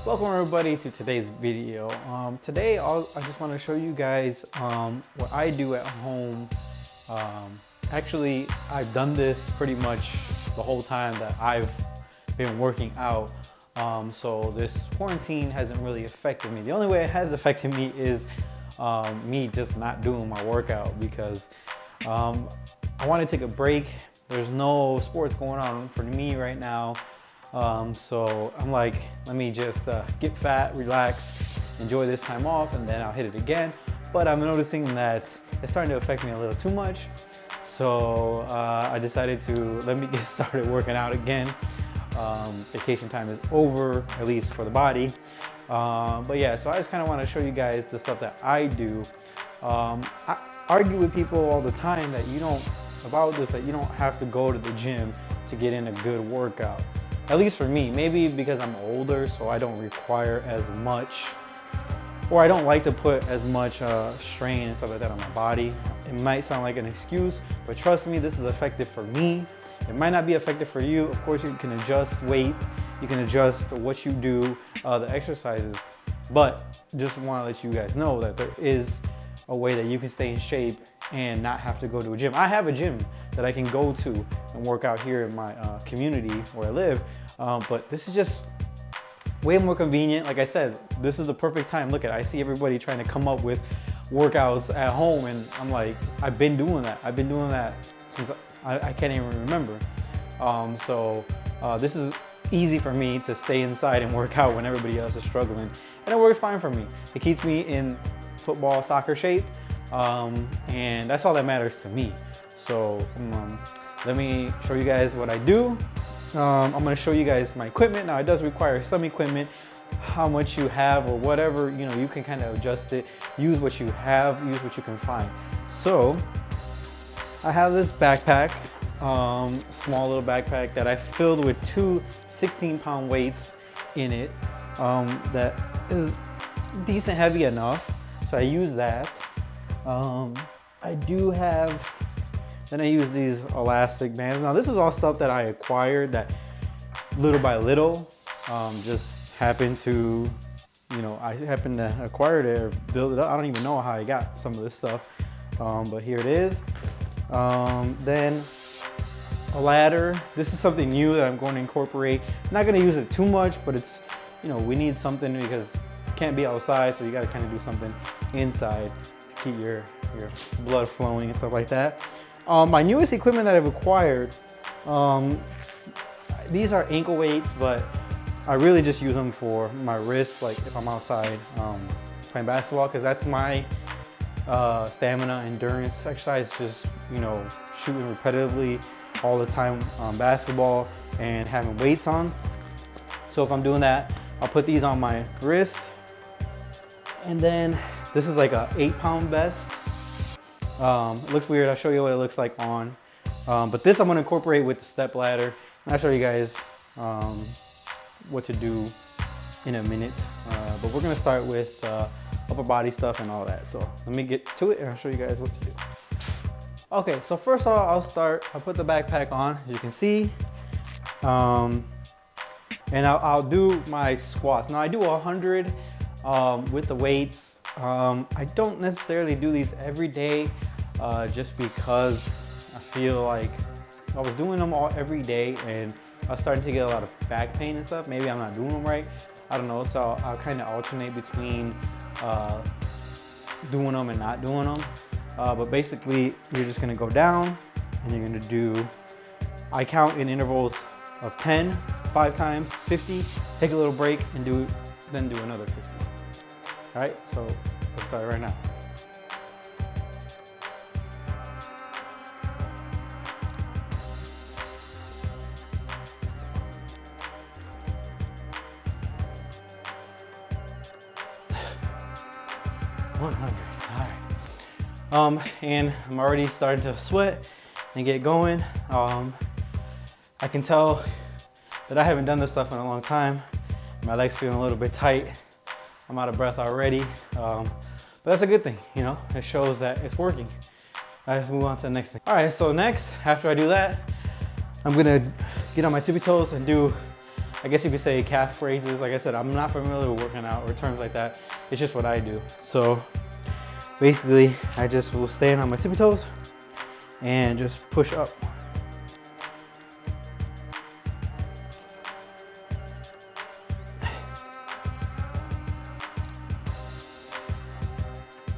Welcome everybody to today's video. Today I just want to show you guys what I do at home. Actually, I've done this pretty much the whole time that I've been working out. So this quarantine hasn't really affected me. The only way it has affected me is me just not doing my workout because I want to take a break. There's no sports going on for me right now. So I'm like, let me just get fat, relax, enjoy this time off, and then I'll hit it again. But I'm noticing that it's starting to affect me a little too much. So I decided to let me get started working out again. Vacation time is over, at least for the body. But yeah, so I just kind of want to show you guys the stuff that I do. I argue with people all the time that you don't have to go to the gym to get in a good workout. At least for me, maybe because I'm older, so I don't require as much, or I don't like to put as much strain and stuff like that on my body. It might sound like an excuse, but trust me, this is effective for me. It might not be effective for you. Of course, you can adjust weight, you can adjust what you do, the exercises, but just want to let you guys know that there is a way that you can stay in shape and not have to go to a gym. I have a gym that I can go to and work out here in my community where I live, but this is just way more convenient. Like I said, this is the perfect time. Look at, I see everybody trying to come up with workouts at home, and I'm like, I've been doing that. I've been doing that since I can't even remember. This is easy for me to stay inside and work out when everybody else is struggling, and it works fine for me. It keeps me in football, soccer shape, and that's all that matters to me. So let me show you guys what I do. I'm going to show you guys my equipment. Now it does require some equipment. How much you have or whatever, you can kind of adjust it. Use what you have, use what you can find. So I have this backpack, small little backpack that I filled with two 16-pound weights in it. That is decent heavy enough. So I use that. I do have, then I use these elastic bands. Now this is all stuff that I acquired that little by little, just happened to, I happened to acquire it or build it up. I don't even know how I got some of this stuff, but here it is. Then a ladder. This is something new that I'm going to incorporate. I'm not going to use it too much, but it's, we need something because you can't be outside, so you got to kind of do something inside to keep your blood flowing and stuff like that. My newest equipment that I've acquired, these are ankle weights, but I really just use them for my wrists, like if I'm outside playing basketball, because that's my stamina, endurance exercise, just shooting repetitively all the time on basketball and having weights on. So if I'm doing that, I'll put these on my wrist. And then this is like a 8-pound vest. It looks weird. I'll show you what it looks like on. But this I'm gonna incorporate with the step ladder. And I'll show you guys what to do in a minute. But we're gonna start with upper body stuff and all that. So let me get to it and I'll show you guys what to do. Okay, so first of all, I'll put the backpack on, as you can see. And I'll do my squats. Now I do 100 with the weights. I don't necessarily do these every day just because I feel like I was doing them all every day and I was starting to get a lot of back pain and stuff. Maybe I'm not doing them right. I don't know. So I'll kind of alternate between doing them and not doing them. But basically, you're just going to go down and you're going to do, I count in intervals of 10, 5 times, 50, take a little break and then do another 50. All right, so let's start right now. All right. And I'm already starting to sweat and get going. I can tell that I haven't done this stuff in a long time. My legs feeling a little bit tight. I'm out of breath already, but that's a good thing, it shows that it's working. All right, let's move on to the next thing. All right, so next, after I do that, I'm gonna get on my tippy toes and do I guess you could say calf raises. Like I said, I'm not familiar with working out or terms like that. It's just what I do. So basically, I just will stand on my tippy toes and just push up.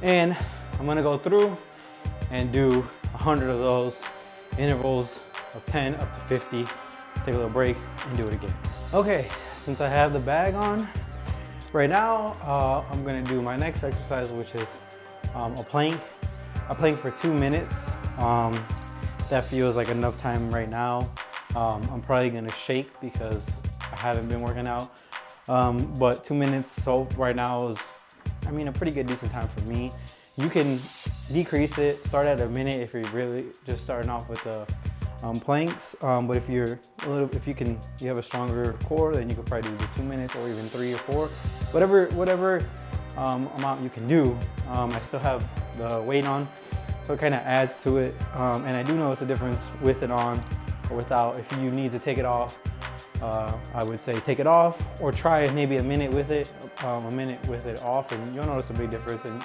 And I'm gonna go through and do 100 of those intervals of 10 up to 50. Take a little break and do it again. Okay, since I have the bag on, right now I'm gonna do my next exercise, which is a plank. A plank for 2 minutes. That feels like enough time right now. I'm probably gonna shake because I haven't been working out. But 2 minutes so right now is, I mean, a pretty good decent time for me. You can decrease it, start at a minute if you're really just starting off with the planks. But if you have a stronger core, then you could probably do the 2 minutes or even 3 or 4, whatever amount you can do. I still have the weight on, so it kind of adds to it. And I do notice a difference with it on or without. If you need to take it off, I would say take it off or try maybe a minute with it off, and you'll notice a big difference. And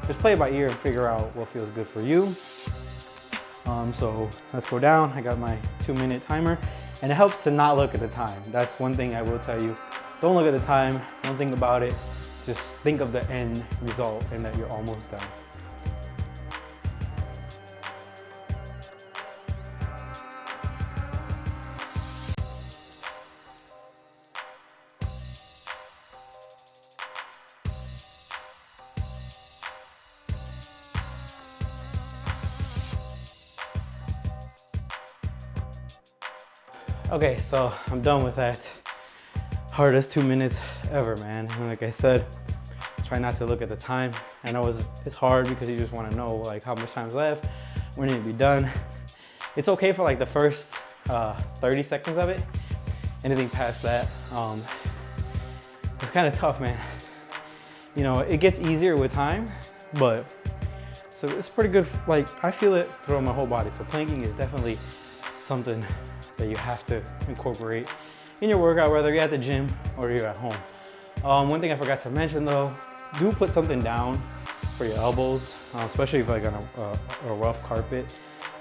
just play it by ear and figure out what feels good for you. So let's go down. I got my 2 minute timer, and it helps to not look at the time. That's one thing I will tell you. Don't look at the time, don't think about it. Just think of the end result and that you're almost done. Okay, so I'm done with that. Hardest 2 minutes ever, man. And like I said, try not to look at the time. I know it's hard because you just want to know like how much time's left, when it'll be done. It's okay for like the first 30 seconds of it. Anything past that, it's kind of tough, man. You know, it gets easier with time, but so it's pretty good. Like I feel it throughout my whole body. So planking is definitely something that you have to incorporate in your workout, whether you're at the gym or you're at home. One thing I forgot to mention though, do put something down for your elbows, especially if like on a rough carpet.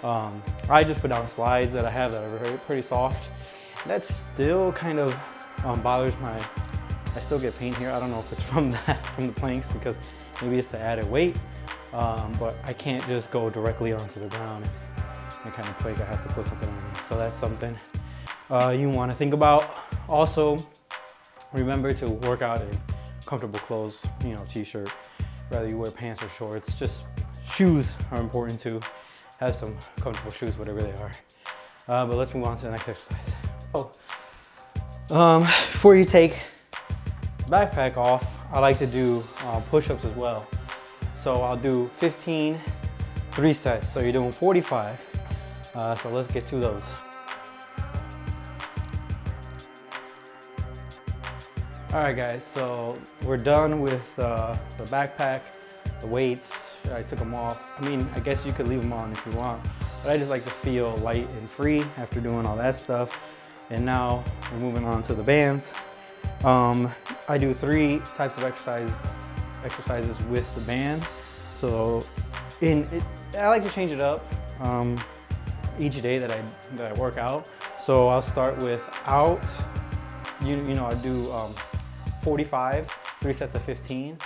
I just put down slides that I have that are pretty soft. That still kind of bothers I still get pain here. I don't know if it's from the planks, because maybe it's the added weight, but I can't just go directly onto the ground and kind of plank. I have to put something on it. So that's something you want to think about. Also, remember to work out in comfortable clothes, you know, t-shirt, whether you wear pants or shorts. Just shoes are important too. Have some comfortable shoes, whatever they are. But let's move on to the next exercise. Before you take the backpack off, I like to do push-ups as well. So I'll do 15, 3 sets. So you're doing 45. So let's get to those. All right, guys, so we're done with the backpack, the weights. I took them off. I mean, I guess you could leave them on if you want, but I just like to feel light and free after doing all that stuff. And now we're moving on to the bands. I do 3 types of exercises with the band. So I like to change it up each day that I work out. So I'll start with out. You know, I do 45, 3 sets of 15,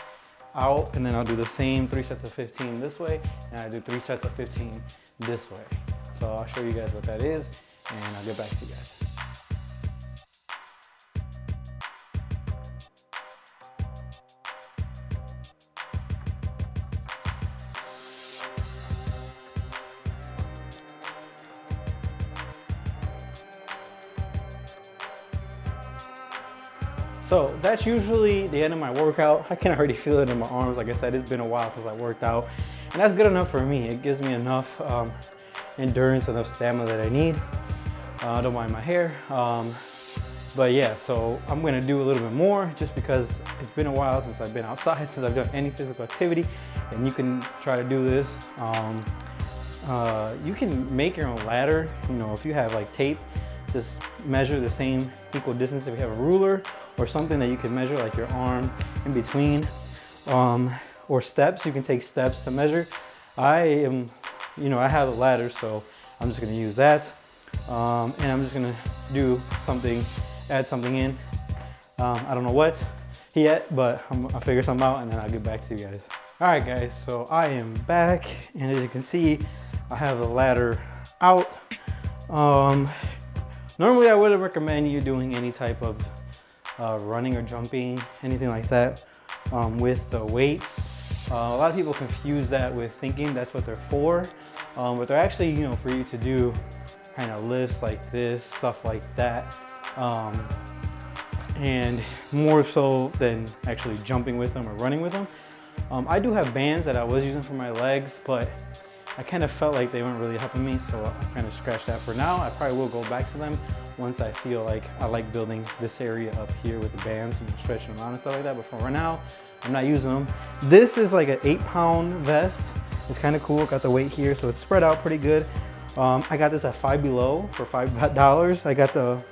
out, and then I'll do the same 3 sets of 15 this way, and I do 3 sets of 15 this way. So I'll show you guys what that is, and I'll get back to you guys. So that's usually the end of my workout. I can already feel it in my arms. Like I said, it's been a while since I worked out, and that's good enough for me. It gives me enough endurance, enough stamina that I need. I don't mind my hair. But yeah, so I'm gonna do a little bit more just because it's been a while since I've been outside, since I've done any physical activity, and you can try to do this. You can make your own ladder, you know, if you have like tape just measure the same equal distance. If you have a ruler or something that you can measure, like your arm in between, or steps, you can take steps to measure. I am, I have a ladder, so I'm just gonna use that. And I'm just gonna do something, add something in. I don't know what yet, but I'll figure something out and then I'll get back to you guys. All right guys, so I am back, and as you can see, I have the ladder out. Normally I wouldn't recommend you doing any type of running or jumping, anything like that, with the weights. A lot of people confuse that with thinking that's what they're for, but they're actually, for you to do kind of lifts like this, stuff like that, and more so than actually jumping with them or running with them. I do have bands that I was using for my legs, but I kind of felt like they weren't really helping me, so I kind of scratched that for now. I probably will go back to them once I feel like I like building this area up here with the bands and stretching them out and stuff like that, but for right now, I'm not using them. This is like an 8-pound vest. It's kind of cool, got the weight here, so it's spread out pretty good. I got this at Five Below for $5. I got the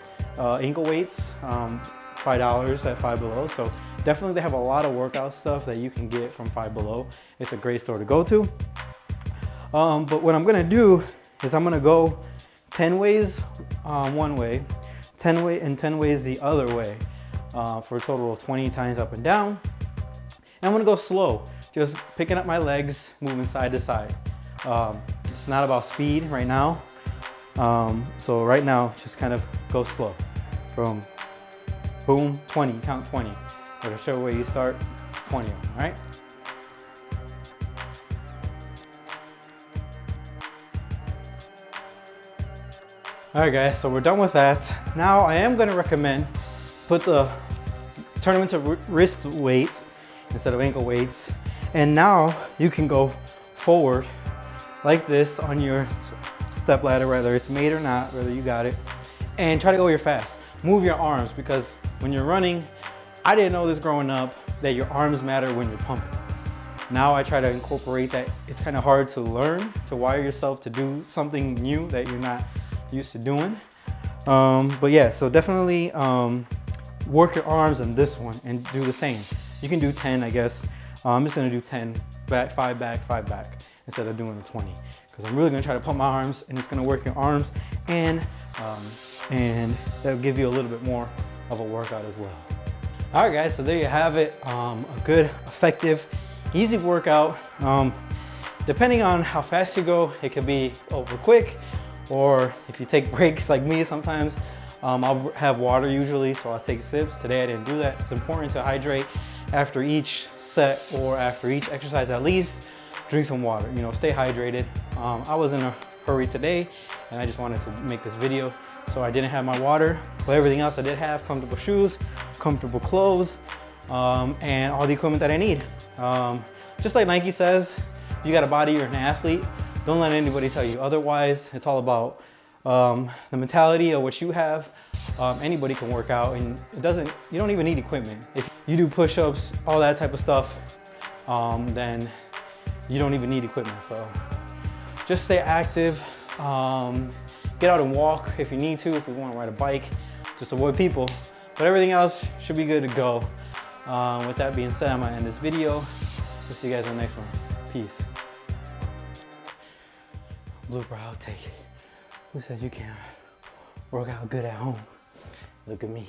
ankle weights, $5 at Five Below. So definitely they have a lot of workout stuff that you can get from Five Below. It's a great store to go to. But what I'm gonna do is I'm gonna go 10 ways one way, 10 ways the other way, for a total of 20 times up and down. And I'm gonna go slow, just picking up my legs, moving side to side. It's not about speed right now. So right now, just kind of go slow. From boom, 20, count 20. Whichever way you start, 20 of them, all right? All right guys, so we're done with that. Now I am gonna recommend turn them into wrist weights instead of ankle weights. And now you can go forward like this on your step ladder, whether it's made or not, whether you got it, and try to go here fast. Move your arms, because when you're running, I didn't know this growing up, that your arms matter when you're pumping. Now I try to incorporate that. It's kind of hard to learn, to wire yourself to do something new that you're not used to doing. But yeah, so definitely work your arms on this one and do the same. You can do 10, I guess. I'm just gonna do 10, back, 5 back, instead of doing the 20. Because I'm really gonna try to pump my arms, and it's gonna work your arms, and that'll give you a little bit more of a workout as well. All right guys, so there you have it. A good, effective, easy workout. Depending on how fast you go, it could be over quick, or if you take breaks like me sometimes, I'll have water usually, so I'll take sips. Today I didn't do that. It's important to hydrate after each set or after each exercise at least. Drink some water, stay hydrated. I was in a hurry today and I just wanted to make this video, so I didn't have my water, but everything else I did have: comfortable shoes, comfortable clothes, and all the equipment that I need. Just like Nike says, if you got a body, you're an athlete. Don't let anybody tell you otherwise. It's all about the mentality of what you have. Anybody can work out, and you don't even need equipment. If you do push-ups, all that type of stuff, then you don't even need equipment. So just stay active. Get out and walk if you need to, if you want to ride a bike. Just avoid people. But everything else should be good to go. With that being said, I'm going to end this video. We'll see you guys in the next one. Peace. Blooper outtake. Who says you can't work out good at home? Look at me.